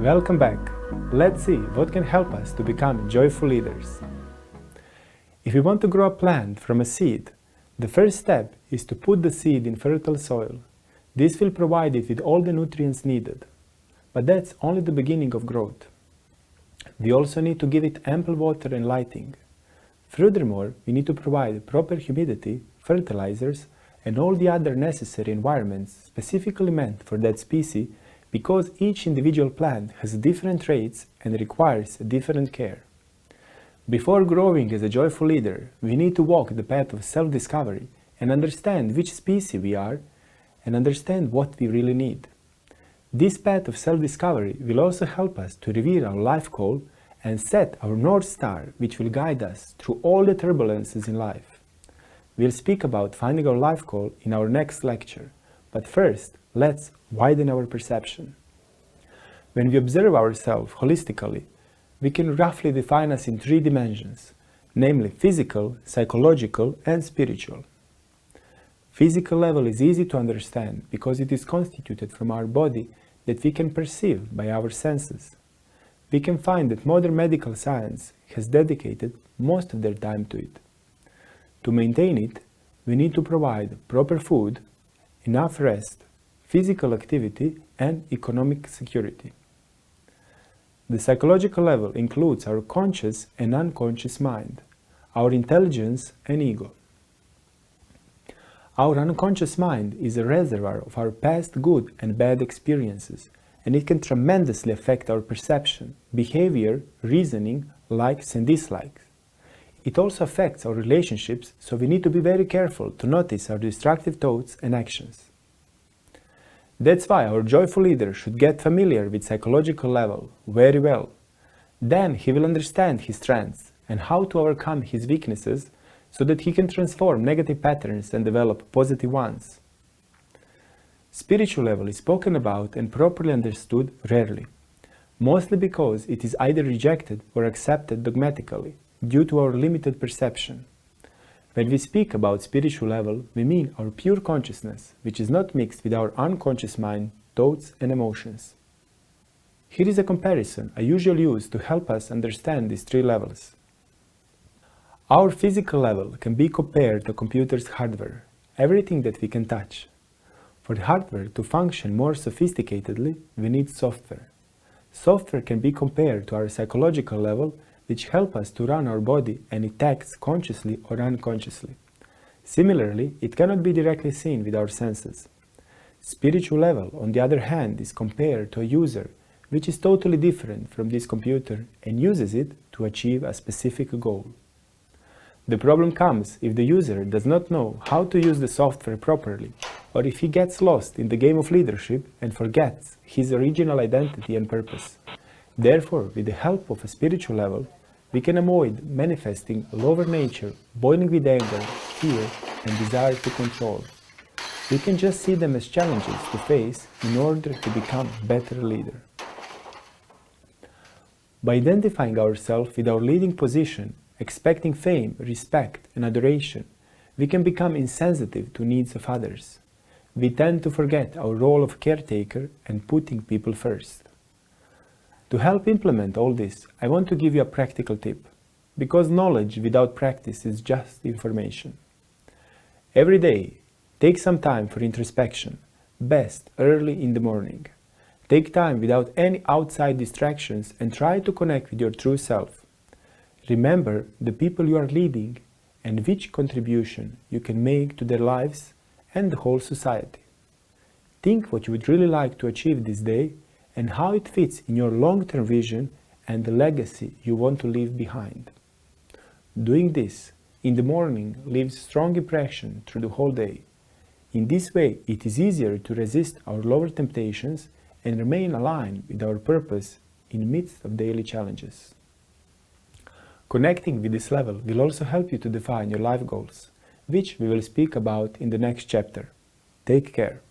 Welcome back. Let's see what can help us to become joyful leaders. If we want to grow a plant from a seed, the first step is to put the seed in fertile soil. This will provide it with all the nutrients needed. But that's only the beginning of growth. We also need to give it ample water and lighting. Furthermore, we need to provide proper humidity, fertilizers, and all the other necessary environments specifically meant for that species, because each individual plant has different traits and requires different care. Before growing as a joyful leader, we need to walk the path of self-discovery and understand which species we are and understand what we really need. This path of self-discovery will also help us to reveal our life goal and set our North Star, which will guide us through all the turbulences in life. We'll speak about finding our life goal in our next lecture, but first, let's widen our perception. When we observe ourselves holistically, we can roughly define us in 3 dimensions, namely physical, psychological, and spiritual. Physical level is easy to understand because it is constituted from our body that we can perceive by our senses. We can find that modern medical science has dedicated most of their time to it. To maintain it, we need to provide proper food, enough rest, physical activity, and economic security. The psychological level includes our conscious and unconscious mind, our intelligence and ego. Our unconscious mind is a reservoir of our past good and bad experiences, and it can tremendously affect our perception, behavior, reasoning, likes and dislikes. It also affects our relationships, so we need to be very careful to notice our destructive thoughts and actions. That's why our joyful leader should get familiar with psychological level very well. Then he will understand his strengths and how to overcome his weaknesses so that he can transform negative patterns and develop positive ones. Spiritual level is spoken about and properly understood rarely, mostly because it is either rejected or accepted dogmatically due to our limited perception. When we speak about spiritual level, we mean our pure consciousness, which is not mixed with our unconscious mind, thoughts and emotions. Here is a comparison I usually use to help us understand these 3 levels. Our physical level can be compared to a computer's hardware, everything that we can touch. For the hardware to function more sophisticatedly, we need software. Software can be compared to our psychological level, which help us to run our body and it acts consciously or unconsciously. Similarly, it cannot be directly seen with our senses. Spiritual level, on the other hand, is compared to a user, which is totally different from this computer and uses it to achieve a specific goal. The problem comes if the user does not know how to use the software properly, or if he gets lost in the game of leadership and forgets his original identity and purpose. Therefore, with the help of a spiritual level, we can avoid manifesting a lower nature, boiling with anger, fear, and desire to control. We can just see them as challenges to face in order to become a better leader. By identifying ourselves with our leading position, expecting fame, respect, and adoration, we can become insensitive to needs of others. We tend to forget our role of caretaker and putting people first. To help implement all this, I want to give you a practical tip, because knowledge without practice is just information. Every day, take some time for introspection, best early in the morning. Take time without any outside distractions and try to connect with your true self. Remember the people you are leading and which contribution you can make to their lives and the whole society. Think what you would really like to achieve this day and how it fits in your long-term vision and the legacy you want to leave behind. Doing this in the morning leaves strong impression through the whole day. In this way, it is easier to resist our lower temptations and remain aligned with our purpose in the midst of daily challenges. Connecting with this level will also help you to define your life goals, which we will speak about in the next chapter. Take care.